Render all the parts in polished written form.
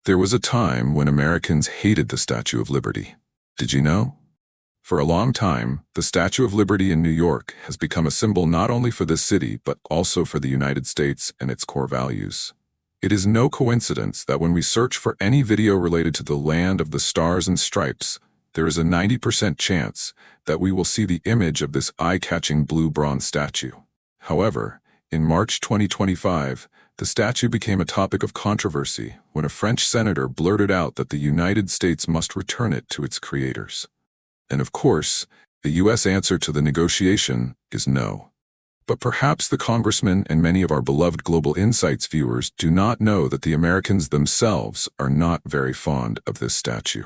There was a time when Americans hated the Statue of Liberty. Did you know? For a long time, the Statue of Liberty in New York has become a symbol not only for this city but also for the United States and its core values. It is no coincidence that when we search for any video related to the land of the stars and stripes, there is a 90% chance that we will see the image of this eye-catching blue bronze statue. However, in March 2025, the statue became a topic of controversy when a French senator blurted out that the United States must return it to its creators. And of course, the U.S. answer to the negotiation is no. But perhaps the congressman and many of our beloved Global Insights viewers do not know that the Americans themselves are not very fond of this statue.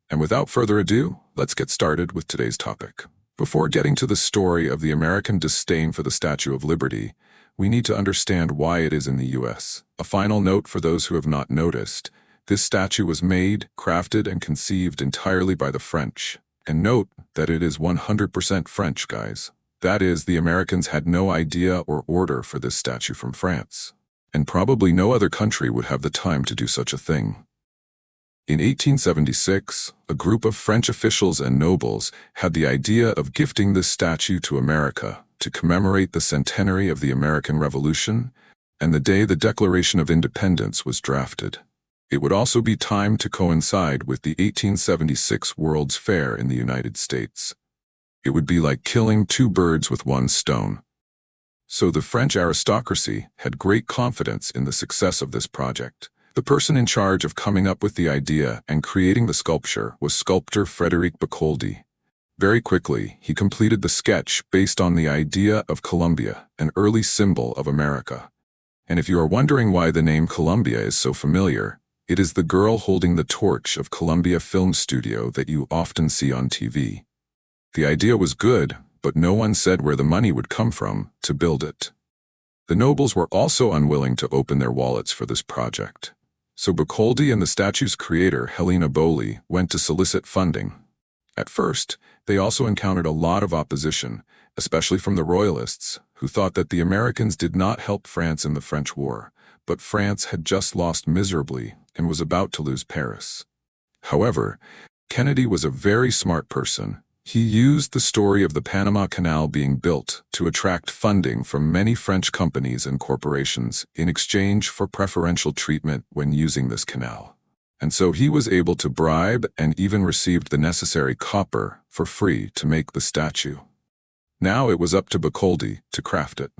And without further ado, let's get started with today's topic. Before getting to the story of the American disdain for the Statue of Liberty, we need to understand why it is in the U.S. A final note for those who have not noticed: this statue was made, crafted, and conceived entirely by the French. And note that it is 100% French, guys. That is, the Americans had no idea or order for this statue from France. And probably no other country would have the time to do such a thing. In 1876, a group of French officials and nobles had the idea of gifting this statue to America to commemorate the centenary of the American Revolution and the day the Declaration of Independence was drafted. It would also be timed to coincide with the 1876 World's Fair in the United States. It would be like killing two birds with one stone. So the French aristocracy had great confidence in the success of this project. The person in charge of coming up with the idea and creating the sculpture was sculptor Frédéric Bacholdy. Very quickly, he completed the sketch based on the idea of Columbia, an early symbol of America. And if you are wondering why the name Columbia is so familiar, it is the girl holding the torch of Columbia Film Studio that you often see on TV. The idea was good, but no one said where the money would come from to build it. The nobles were also unwilling to open their wallets for this project. So Bacholdy and the statue's creator, Helena Bowley, went to solicit funding. At first, they also encountered a lot of opposition, especially from the royalists, who thought that the Americans did not help France in the French War, but France had just lost miserably and was about to lose Paris. However, Kennedy was a very smart person. He used the story of the Panama Canal being built to attract funding from many French companies and corporations in exchange for preferential treatment when using this canal. And so he was able to bribe and even received the necessary copper for free to make the statue. Now it was up to Bacholdy to craft it.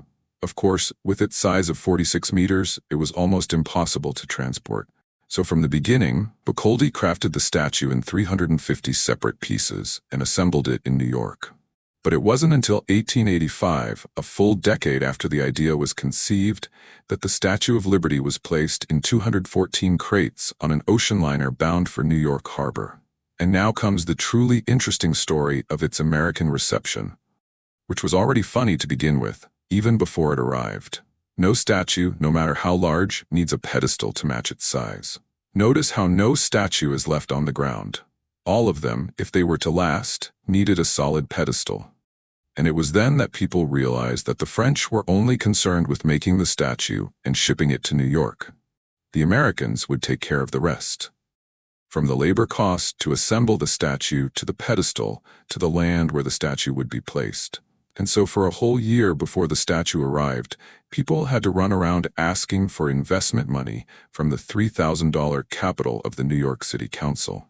Of course, with its size of 46 meters, it was almost impossible to transport. So from the beginning, Bacholdy crafted the statue in 350 separate pieces and assembled it in New York. But it wasn't until 1885, a full decade after the idea was conceived, that the Statue of Liberty was placed in 214 crates on an ocean liner bound for New York Harbor. And now comes the truly interesting story of its American reception, which was already funny to begin with, even before it arrived. No statue, no matter how large, needs a pedestal to match its size. Notice how no statue is left on the ground. All of them, if they were to last, needed a solid pedestal. And it was then that people realized that the French were only concerned with making the statue and shipping it to New York. The Americans would take care of the rest. From the labor cost to assemble the statue to the pedestal to the land where the statue would be placed. And so for a whole year before the statue arrived, people had to run around asking for investment money from the $3,000 capital of the New York City Council.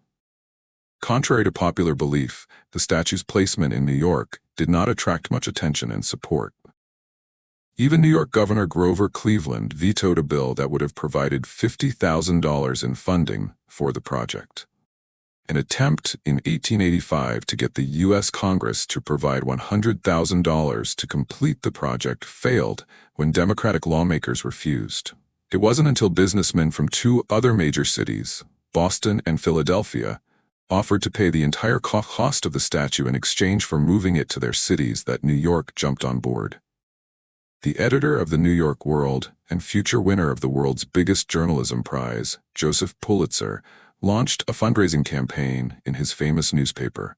Contrary to popular belief, the statue's placement in New York did not attract much attention and support. Even New York Governor Grover Cleveland vetoed a bill that would have provided $50,000 in funding for the project. An attempt in 1885 to get the U.S. Congress to provide $100,000 to complete the project failed when Democratic lawmakers refused. It wasn't until businessmen from two other major cities, Boston and Philadelphia, offered to pay the entire cost of the statue in exchange for moving it to their cities that New York jumped on board. The editor of the New York World and future winner of the world's biggest journalism prize, Joseph Pulitzer, launched a fundraising campaign in his famous newspaper.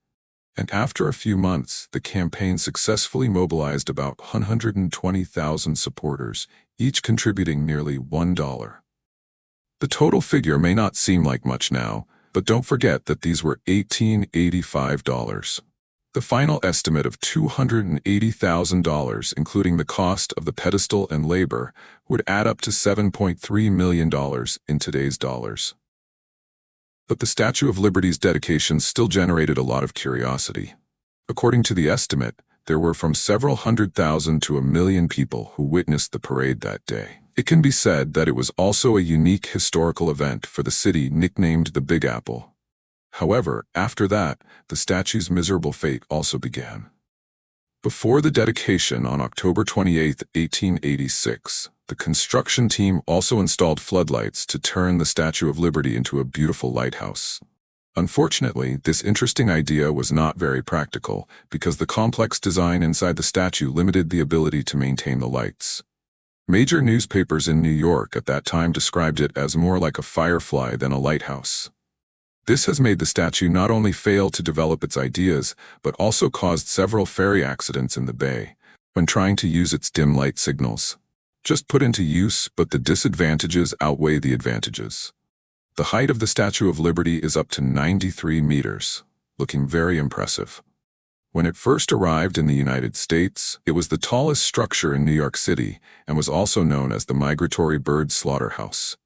And after a few months, the campaign successfully mobilized about 120,000 supporters, each contributing nearly $1. The total figure may not seem like much now, but don't forget that these were $1885. The final estimate of $280,000, including the cost of the pedestal and labor, would add up to $7.3 million in today's dollars. But the Statue of Liberty's dedication still generated a lot of curiosity. According to the estimate, there were from several 100,000 to 1 million people who witnessed the parade that day. It can be said that it was also a unique historical event for the city nicknamed the Big Apple. However, after that, the statue's miserable fate also began. Before the dedication on October 28, 1886, the construction team also installed floodlights to turn the Statue of Liberty into a beautiful lighthouse. Unfortunately, this interesting idea was not very practical because the complex design inside the statue limited the ability to maintain the lights. Major newspapers in New York at that time described it as more like a firefly than a lighthouse. This has made the statue not only fail to develop its ideas, but also caused several ferry accidents in the bay when trying to use its dim light signals. Just put into use, but the disadvantages outweigh the advantages. The height of the Statue of Liberty is up to 93 meters, looking very impressive. When it first arrived in the United States, it was the tallest structure in New York City and was also known as the Migratory Bird Slaughterhouse.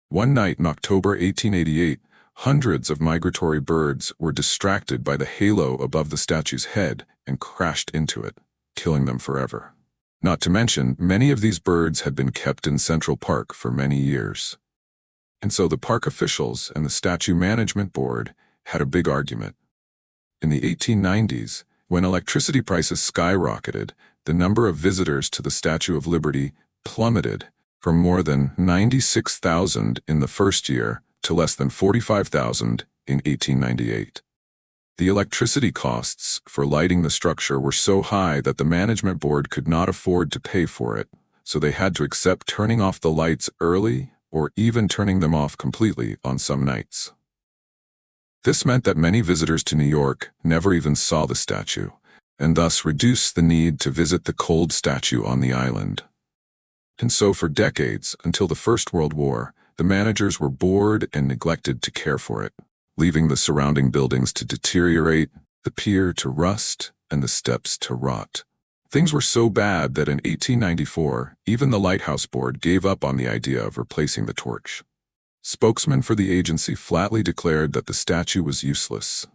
One night in October 1888, hundreds of migratory birds were distracted by the halo above the statue's head and crashed into it, killing them forever. Not to mention, many of these birds had been kept in Central Park for many years. And so the park officials and the Statue Management Board had a big argument. In the 1890s, when electricity prices skyrocketed, the number of visitors to the Statue of Liberty plummeted from more than 96,000 in the first year to less than 45,000 in 1898. The electricity costs for lighting the structure were so high that the management board could not afford to pay for it, so they had to accept turning off the lights early or even turning them off completely on some nights. This meant that many visitors to New York never even saw the statue, and thus reduced the need to visit the cold statue on the island. And so for decades, until the First World War, the managers were bored and neglected to care for it, leaving the surrounding buildings to deteriorate, the pier to rust, and the steps to rot. Things were so bad that in 1894, even the Lighthouse Board gave up on the idea of replacing the torch. Spokesmen for the agency flatly declared that the statue was useless.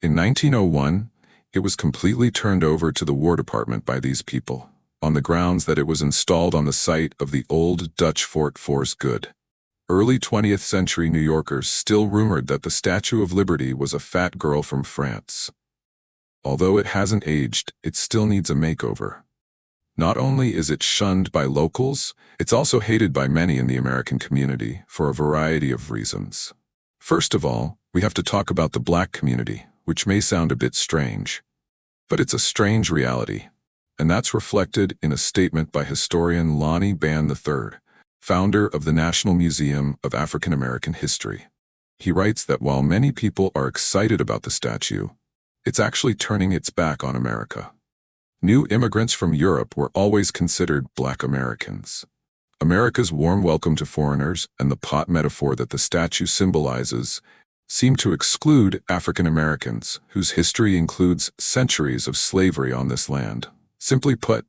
In 1901, it was completely turned over to the War Department by these people, on the grounds that it was installed on the site of the old Dutch Fort Good. Early 20th century New Yorkers still rumored that the Statue of Liberty was a fat girl from France. Although it hasn't aged, it still needs a makeover. Not only is it shunned by locals, it's also hated by many in the American community for a variety of reasons. First of all, we have to talk about the black community, which may sound a bit strange. But it's a strange reality, and that's reflected in a statement by historian Lonnie Ban III, founder of the National Museum of African American History. He writes that while many people are excited about the statue, it's actually turning its back on America. New immigrants from Europe were always considered Black Americans. America's warm welcome to foreigners and the pot metaphor that the statue symbolizes seem to exclude African Americans, whose history includes centuries of slavery on this land. Simply put,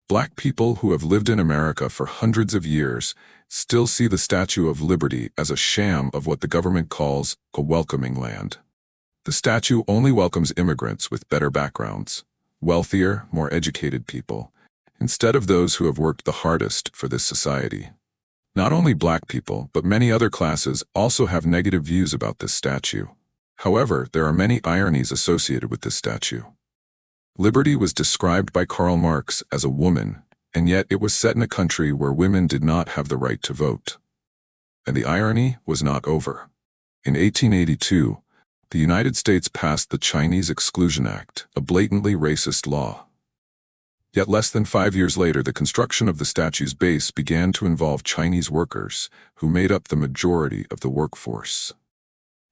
Black people who have lived in America for hundreds of years still see the Statue of Liberty as a sham of what the government calls a welcoming land. The statue only welcomes immigrants with better backgrounds, wealthier, more educated people, instead of those who have worked the hardest for this society. Not only Black people, but many other classes also have negative views about this statue. However, there are many ironies associated with this statue. Liberty was described by Karl Marx as a woman, and yet it was set in a country where women did not have the right to vote. And the irony was not over. In 1882, the United States passed the Chinese Exclusion Act, a blatantly racist law. Yet less than 5 years later, the construction of the statue's base began to involve Chinese workers, who made up the majority of the workforce.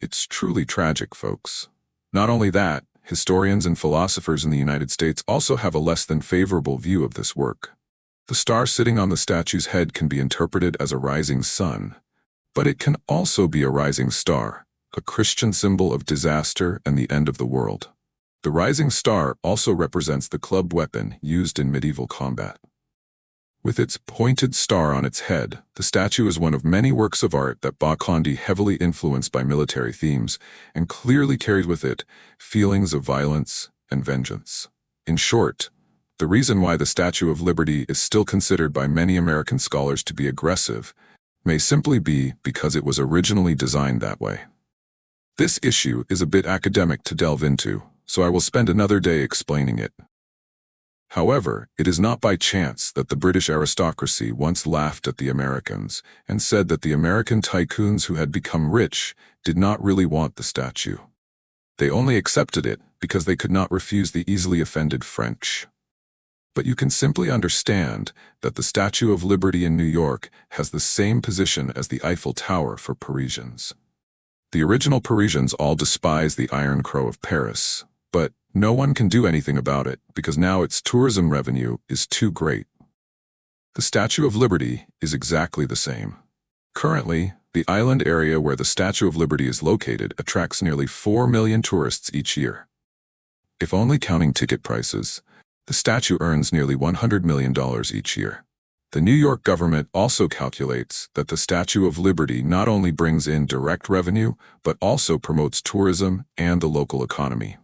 It's truly tragic, folks. Not only that, historians and philosophers in the United States also have a less than favorable view of this work. The star sitting on the statue's head can be interpreted as a rising sun, But it can also be a rising star, a Christian symbol of disaster and the end of the world. The rising star also represents the club weapon used in medieval combat. With its pointed star on its head, the statue is one of many works of art that Backlash heavily influenced by military themes and clearly carried with it feelings of violence and vengeance. In short, the reason why the Statue of Liberty is still considered by many American scholars to be aggressive may simply be because it was originally designed that way. This issue is a bit academic to delve into, so I will spend another day explaining it. However, it is not by chance that the British aristocracy once laughed at the Americans and said that the American tycoons who had become rich did not really want the statue. They only accepted it because they could not refuse the easily offended French. But you can simply understand that the Statue of Liberty in New York has the same position as the Eiffel Tower for Parisians. The original Parisians all despise the Iron Crow of Paris, but no one can do anything about it because now its tourism revenue is too great. The Statue of Liberty is exactly the same. Currently, the island area where the Statue of Liberty is located attracts nearly 4 million tourists each year. If only counting ticket prices, the statue earns nearly $100 million each year. The New York government also calculates that the Statue of Liberty not only brings in direct revenue, but also promotes tourism and the local economy.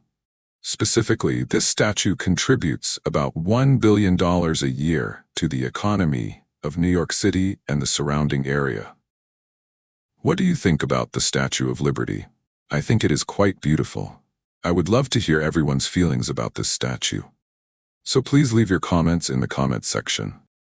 Specifically, this statue contributes about $1 billion a year to the economy of New York City and the surrounding area. What do you think about the Statue of Liberty? I think it is quite beautiful. I would love to hear everyone's feelings about this statue. So please leave your comments in the comments section.